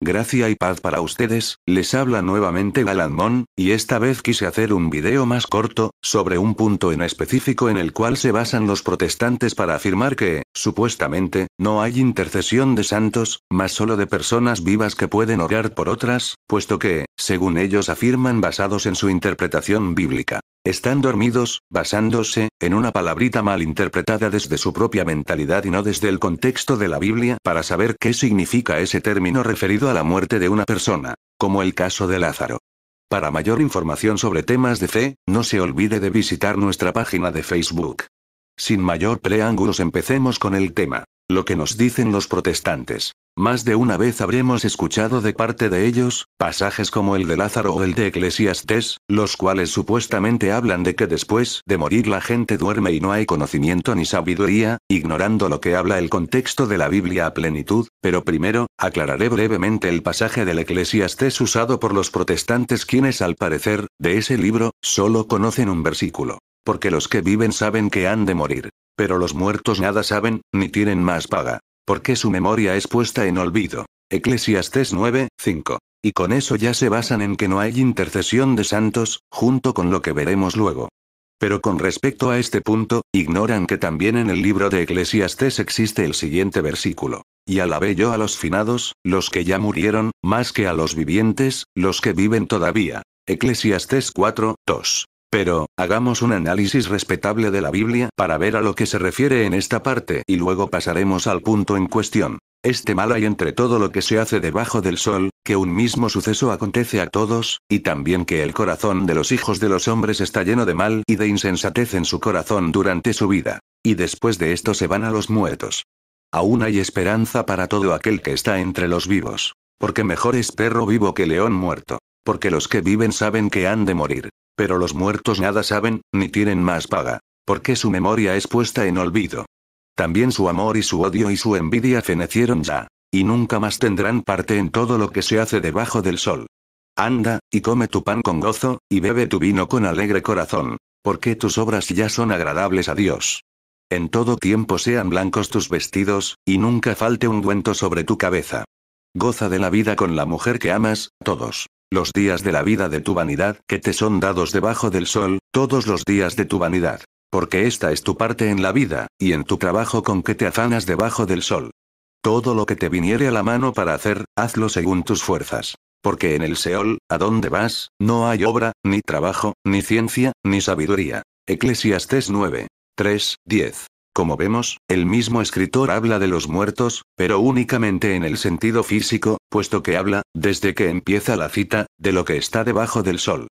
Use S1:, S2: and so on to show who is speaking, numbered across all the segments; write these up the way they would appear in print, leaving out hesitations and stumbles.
S1: Gracia y paz para ustedes, les habla nuevamente Galanmón, y esta vez quise hacer un video más corto, sobre un punto en específico en el cual se basan los protestantes para afirmar que, supuestamente, no hay intercesión de santos, mas solo de personas vivas que pueden orar por otras, puesto que, según ellos afirman basados en su interpretación bíblica, están dormidos, basándose, en una palabrita mal interpretada desde su propia mentalidad y no desde el contexto de la Biblia para saber qué significa ese término referido a la muerte de una persona, como el caso de Lázaro. Para mayor información sobre temas de fe, no se olvide de visitar nuestra página de Facebook. Sin mayor preámbulos empecemos con el tema. Lo que nos dicen los protestantes. Más de una vez habremos escuchado de parte de ellos, pasajes como el de Lázaro o el de Eclesiastés, los cuales supuestamente hablan de que después de morir la gente duerme y no hay conocimiento ni sabiduría, ignorando lo que habla el contexto de la Biblia a plenitud, pero primero, aclararé brevemente el pasaje del Eclesiastés usado por los protestantes quienes al parecer, de ese libro, solo conocen un versículo. Porque los que viven saben que han de morir. Pero los muertos nada saben, ni tienen más paga. Porque su memoria es puesta en olvido. Eclesiastés 9:5. Y con eso ya se basan en que no hay intercesión de santos, junto con lo que veremos luego. Pero con respecto a este punto, ignoran que también en el libro de Eclesiastés existe el siguiente versículo. Y alabé yo a los finados, los que ya murieron, más que a los vivientes, los que viven todavía. Eclesiastés 4:2. Pero, hagamos un análisis respetable de la Biblia para ver a lo que se refiere en esta parte y luego pasaremos al punto en cuestión. Este mal hay entre todo lo que se hace debajo del sol, que un mismo suceso acontece a todos, y también que el corazón de los hijos de los hombres está lleno de mal y de insensatez en su corazón durante su vida. Y después de esto se van a los muertos. Aún hay esperanza para todo aquel que está entre los vivos. Porque mejor es perro vivo que león muerto. Porque los que viven saben que han de morir. Pero los muertos nada saben, ni tienen más paga. Porque su memoria es puesta en olvido. También su amor y su odio y su envidia fenecieron ya. Y nunca más tendrán parte en todo lo que se hace debajo del sol. Anda, y come tu pan con gozo, y bebe tu vino con alegre corazón. Porque tus obras ya son agradables a Dios. En todo tiempo sean blancos tus vestidos, y nunca falte ungüento sobre tu cabeza. Goza de la vida con la mujer que amas, todos los días de la vida de tu vanidad que te son dados debajo del sol, todos los días de tu vanidad. Porque esta es tu parte en la vida, y en tu trabajo con que te afanas debajo del sol. Todo lo que te viniere a la mano para hacer, hazlo según tus fuerzas. Porque en el Seol, ¿a dónde vas? No hay obra, ni trabajo, ni ciencia, ni sabiduría. Eclesiastés 9:3-10. Como vemos, el mismo escritor habla de los muertos, pero únicamente en el sentido físico, puesto que habla, desde que empieza la cita, de lo que está debajo del sol.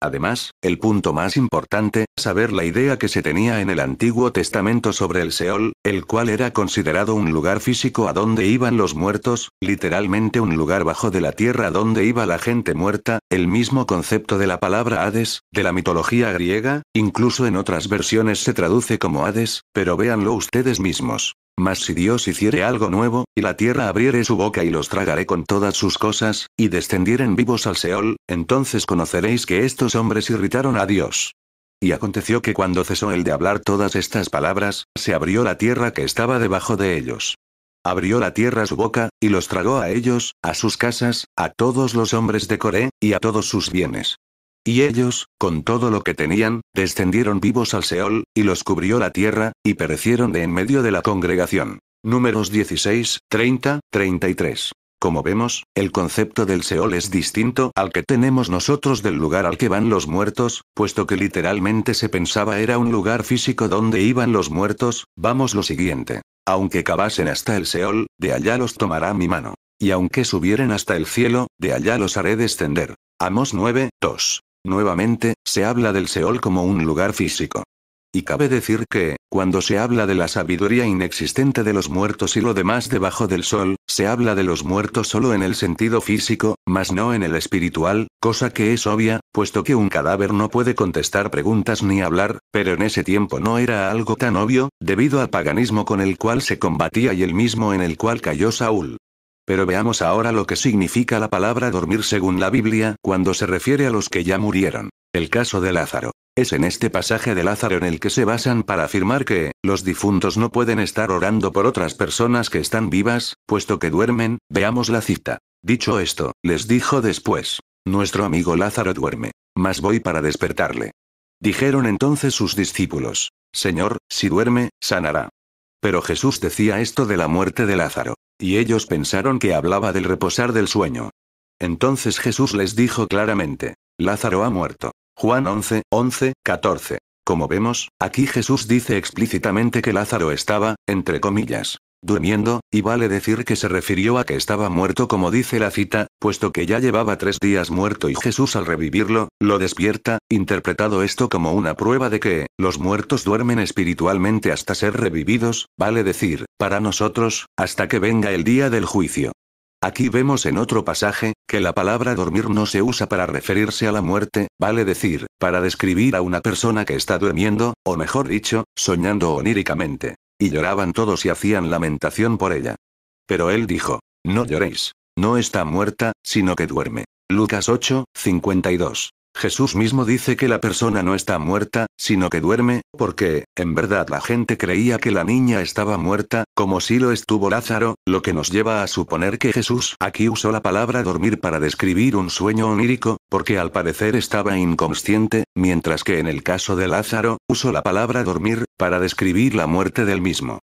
S1: Además, el punto más importante, saber la idea que se tenía en el Antiguo Testamento sobre el Seol, el cual era considerado un lugar físico a donde iban los muertos, literalmente un lugar bajo de la tierra donde iba la gente muerta, el mismo concepto de la palabra Hades, de la mitología griega, incluso en otras versiones se traduce como Hades, pero véanlo ustedes mismos. Mas si Dios hiciere algo nuevo, y la tierra abriere su boca y los tragaré con todas sus cosas, y descendieren vivos al Seol, entonces conoceréis que estos hombres irritaron a Dios. Y aconteció que cuando cesó el de hablar todas estas palabras, se abrió la tierra que estaba debajo de ellos. Abrió la tierra su boca, y los tragó a ellos, a sus casas, a todos los hombres de Coré, y a todos sus bienes. Y ellos, con todo lo que tenían, descendieron vivos al Seol, y los cubrió la tierra, y perecieron de en medio de la congregación. Números 16, 30, 33. Como vemos, el concepto del Seol es distinto al que tenemos nosotros del lugar al que van los muertos, puesto que literalmente se pensaba era un lugar físico donde iban los muertos. Vamos lo siguiente. Aunque cavasen hasta el Seol, de allá los tomará mi mano. Y aunque subieren hasta el cielo, de allá los haré descender. Amós 9:2. Nuevamente, se habla del Seol como un lugar físico. Y cabe decir que, cuando se habla de la sabiduría inexistente de los muertos y lo demás debajo del sol, se habla de los muertos solo en el sentido físico, mas no en el espiritual, cosa que es obvia, puesto que un cadáver no puede contestar preguntas ni hablar, pero en ese tiempo no era algo tan obvio, debido al paganismo con el cual se combatía y el mismo en el cual cayó Saúl. Pero veamos ahora lo que significa la palabra dormir según la Biblia cuando se refiere a los que ya murieron. El caso de Lázaro. Es en este pasaje de Lázaro en el que se basan para afirmar que los difuntos no pueden estar orando por otras personas que están vivas, puesto que duermen. Veamos la cita. Dicho esto, les dijo después: Nuestro amigo Lázaro duerme, mas voy para despertarle. Dijeron entonces sus discípulos: Señor, si duerme, sanará. Pero Jesús decía esto de la muerte de Lázaro. Y ellos pensaron que hablaba del reposar del sueño. Entonces Jesús les dijo claramente: Lázaro ha muerto. Juan 11, 11, 14. Como vemos, aquí Jesús dice explícitamente que Lázaro estaba, entre comillas, durmiendo, y vale decir que se refirió a que estaba muerto como dice la cita, puesto que ya llevaba 3 días muerto y Jesús al revivirlo, lo despierta, interpretado esto como una prueba de que, los muertos duermen espiritualmente hasta ser revividos, vale decir, para nosotros, hasta que venga el día del juicio. Aquí vemos en otro pasaje, que la palabra dormir no se usa para referirse a la muerte, vale decir, para describir a una persona que está durmiendo, o mejor dicho, soñando oníricamente. Y lloraban todos y hacían lamentación por ella. Pero él dijo: No lloréis. No está muerta, sino que duerme. Lucas 8, 52. Jesús mismo dice que la persona no está muerta, sino que duerme, porque, en verdad la gente creía que la niña estaba muerta, como si lo estuvo Lázaro, lo que nos lleva a suponer que Jesús aquí usó la palabra dormir para describir un sueño onírico, porque al parecer estaba inconsciente, mientras que en el caso de Lázaro, usó la palabra dormir, para describir la muerte del mismo.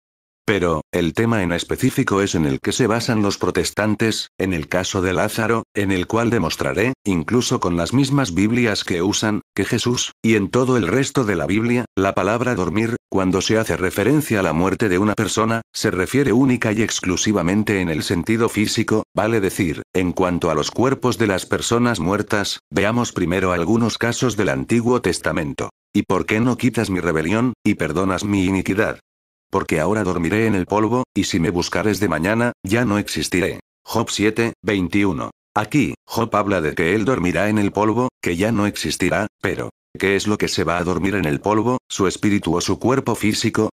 S1: Pero, el tema en específico es en el que se basan los protestantes, en el caso de Lázaro, en el cual demostraré, incluso con las mismas Biblias que usan, que Jesús, y en todo el resto de la Biblia, la palabra dormir, cuando se hace referencia a la muerte de una persona, se refiere única y exclusivamente en el sentido físico, vale decir, en cuanto a los cuerpos de las personas muertas, veamos primero algunos casos del Antiguo Testamento. ¿Y por qué no quitas mi rebelión, y perdonas mi iniquidad? Porque ahora dormiré en el polvo, y si me buscares de mañana, ya no existiré. Job 7, 21. Aquí, Job habla de que él dormirá en el polvo, que ya no existirá, pero, ¿qué es lo que se va a dormir en el polvo, su espíritu o su cuerpo físico?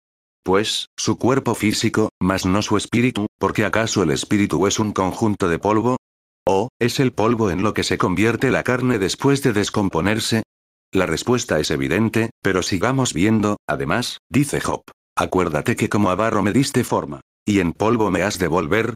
S1: Pues, su cuerpo físico, mas no su espíritu, porque ¿acaso el espíritu es un conjunto de polvo? ¿O, es el polvo en lo que se convierte la carne después de descomponerse? La respuesta es evidente, pero sigamos viendo, además, dice Job. Acuérdate que como a barro me diste forma, y en polvo me has de volver.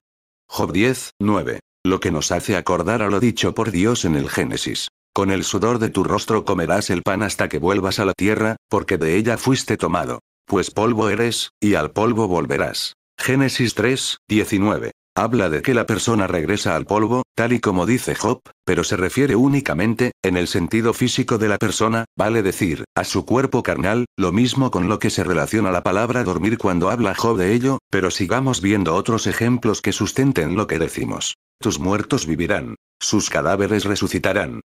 S1: Job 10, 9. Lo que nos hace acordar a lo dicho por Dios en el Génesis. Con el sudor de tu rostro comerás el pan hasta que vuelvas a la tierra, porque de ella fuiste tomado. Pues polvo eres, y al polvo volverás. Génesis 3, 19. Habla de que la persona regresa al polvo, tal y como dice Job, pero se refiere únicamente, en el sentido físico de la persona, vale decir, a su cuerpo carnal, lo mismo con lo que se relaciona la palabra dormir cuando habla Job de ello, pero sigamos viendo otros ejemplos que sustenten lo que decimos. Tus muertos vivirán, sus cadáveres resucitarán.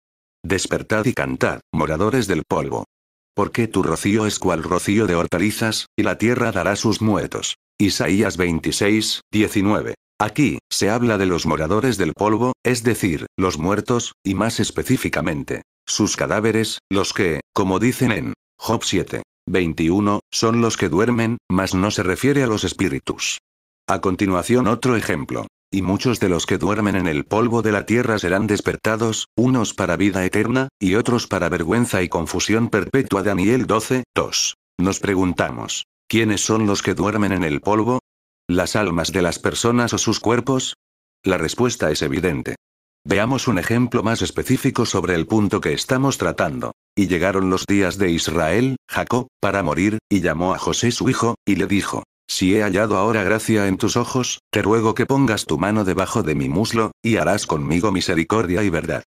S1: Despertad y cantad, moradores del polvo. Porque tu rocío es cual rocío de hortalizas, y la tierra dará sus muertos. Isaías 26, 19. Aquí, se habla de los moradores del polvo, es decir, los muertos, y más específicamente, sus cadáveres, los que, como dicen en Job 7, 21, son los que duermen, mas no se refiere a los espíritus. A continuación otro ejemplo. Y muchos de los que duermen en el polvo de la tierra serán despertados, unos para vida eterna, y otros para vergüenza y confusión perpetua. Daniel 12, 2. Nos preguntamos, ¿quiénes son los que duermen en el polvo? ¿Las almas de las personas o sus cuerpos? La respuesta es evidente. Veamos un ejemplo más específico sobre el punto que estamos tratando. Y llegaron los días de Israel, Jacob, para morir, y llamó a José su hijo, y le dijo: Si he hallado ahora gracia en tus ojos, te ruego que pongas tu mano debajo de mi muslo, y harás conmigo misericordia y verdad.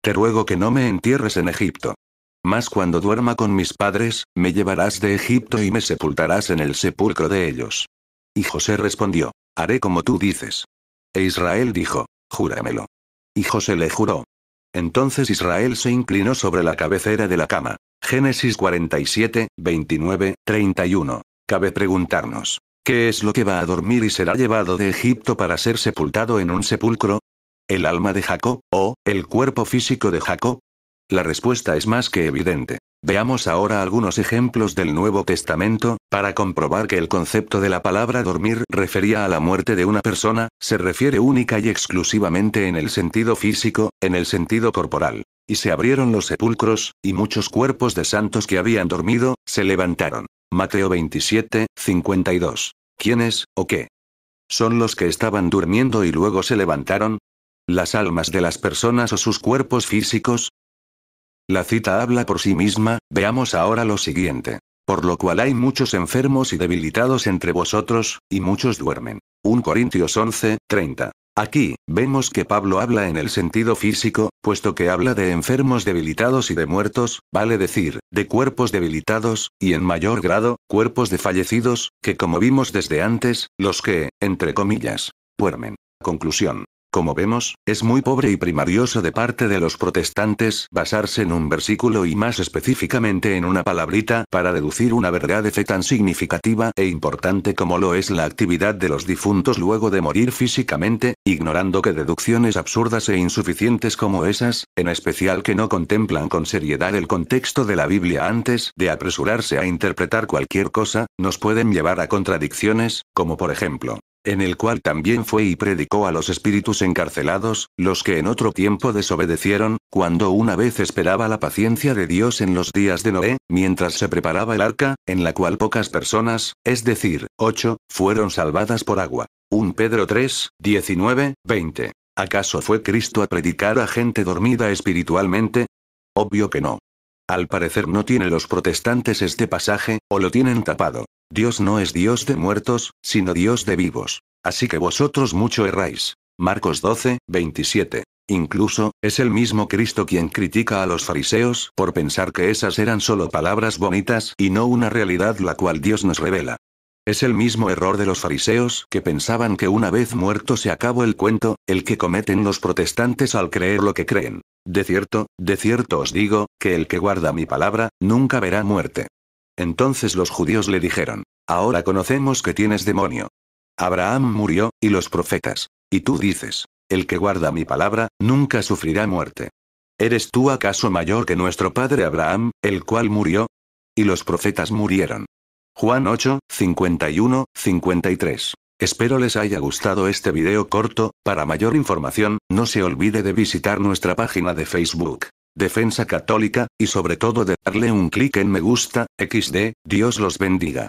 S1: Te ruego que no me entierres en Egipto. Mas cuando duerma con mis padres, me llevarás de Egipto y me sepultarás en el sepulcro de ellos. Y José respondió: Haré como tú dices. E Israel dijo: Júramelo. Y José le juró. Entonces Israel se inclinó sobre la cabecera de la cama. Génesis 47, 29, 31. Cabe preguntarnos, ¿qué es lo que va a dormir y será llevado de Egipto para ser sepultado en un sepulcro? ¿El alma de Jacob, o el cuerpo físico de Jacob? La respuesta es más que evidente. Veamos ahora algunos ejemplos del Nuevo Testamento, para comprobar que el concepto de la palabra dormir refería a la muerte de una persona, se refiere única y exclusivamente en el sentido físico, en el sentido corporal. Y se abrieron los sepulcros, y muchos cuerpos de santos que habían dormido, se levantaron. Mateo 27, 52. ¿Quiénes, o qué? ¿Son los que estaban durmiendo y luego se levantaron? ¿Las almas de las personas o sus cuerpos físicos? La cita habla por sí misma, veamos ahora lo siguiente. Por lo cual hay muchos enfermos y debilitados entre vosotros, y muchos duermen. 1 Corintios 11, 30. Aquí, vemos que Pablo habla en el sentido físico, puesto que habla de enfermos debilitados y de muertos, vale decir, de cuerpos debilitados, y en mayor grado, cuerpos de fallecidos, que como vimos desde antes, los que, entre comillas, duermen. Conclusión. Como vemos, es muy pobre y primarioso de parte de los protestantes basarse en un versículo y más específicamente en una palabrita para deducir una verdad de fe tan significativa e importante como lo es la actividad de los difuntos luego de morir físicamente, ignorando que deducciones absurdas e insuficientes como esas, en especial que no contemplan con seriedad el contexto de la Biblia antes de apresurarse a interpretar cualquier cosa, nos pueden llevar a contradicciones, como por ejemplo, en el cual también fue y predicó a los espíritus encarcelados, los que en otro tiempo desobedecieron, cuando una vez esperaba la paciencia de Dios en los días de Noé, mientras se preparaba el arca, en la cual pocas personas, es decir, 8, fueron salvadas por agua. 1 Pedro 3, 19, 20. ¿Acaso fue Cristo a predicar a gente dormida espiritualmente? Obvio que no. Al parecer no tiene los protestantes este pasaje, o lo tienen tapado. Dios no es Dios de muertos, sino Dios de vivos. Así que vosotros mucho erráis. Marcos 12, 27. Incluso, es el mismo Cristo quien critica a los fariseos por pensar que esas eran solo palabras bonitas y no una realidad la cual Dios nos revela. Es el mismo error de los fariseos que pensaban que una vez muerto se acabó el cuento, el que cometen los protestantes al creer lo que creen. De cierto os digo, que el que guarda mi palabra, nunca verá muerte. Entonces los judíos le dijeron, ahora conocemos que tienes demonio. Abraham murió, y los profetas. Y tú dices, el que guarda mi palabra, nunca sufrirá muerte. ¿Eres tú acaso mayor que nuestro padre Abraham, el cual murió? Y los profetas murieron. Juan 8, 51, 53. Espero les haya gustado este video corto. Para mayor información, no se olvide de visitar nuestra página de Facebook, Defensa Católica, y sobre todo de darle un clic en me gusta, XD, Dios los bendiga.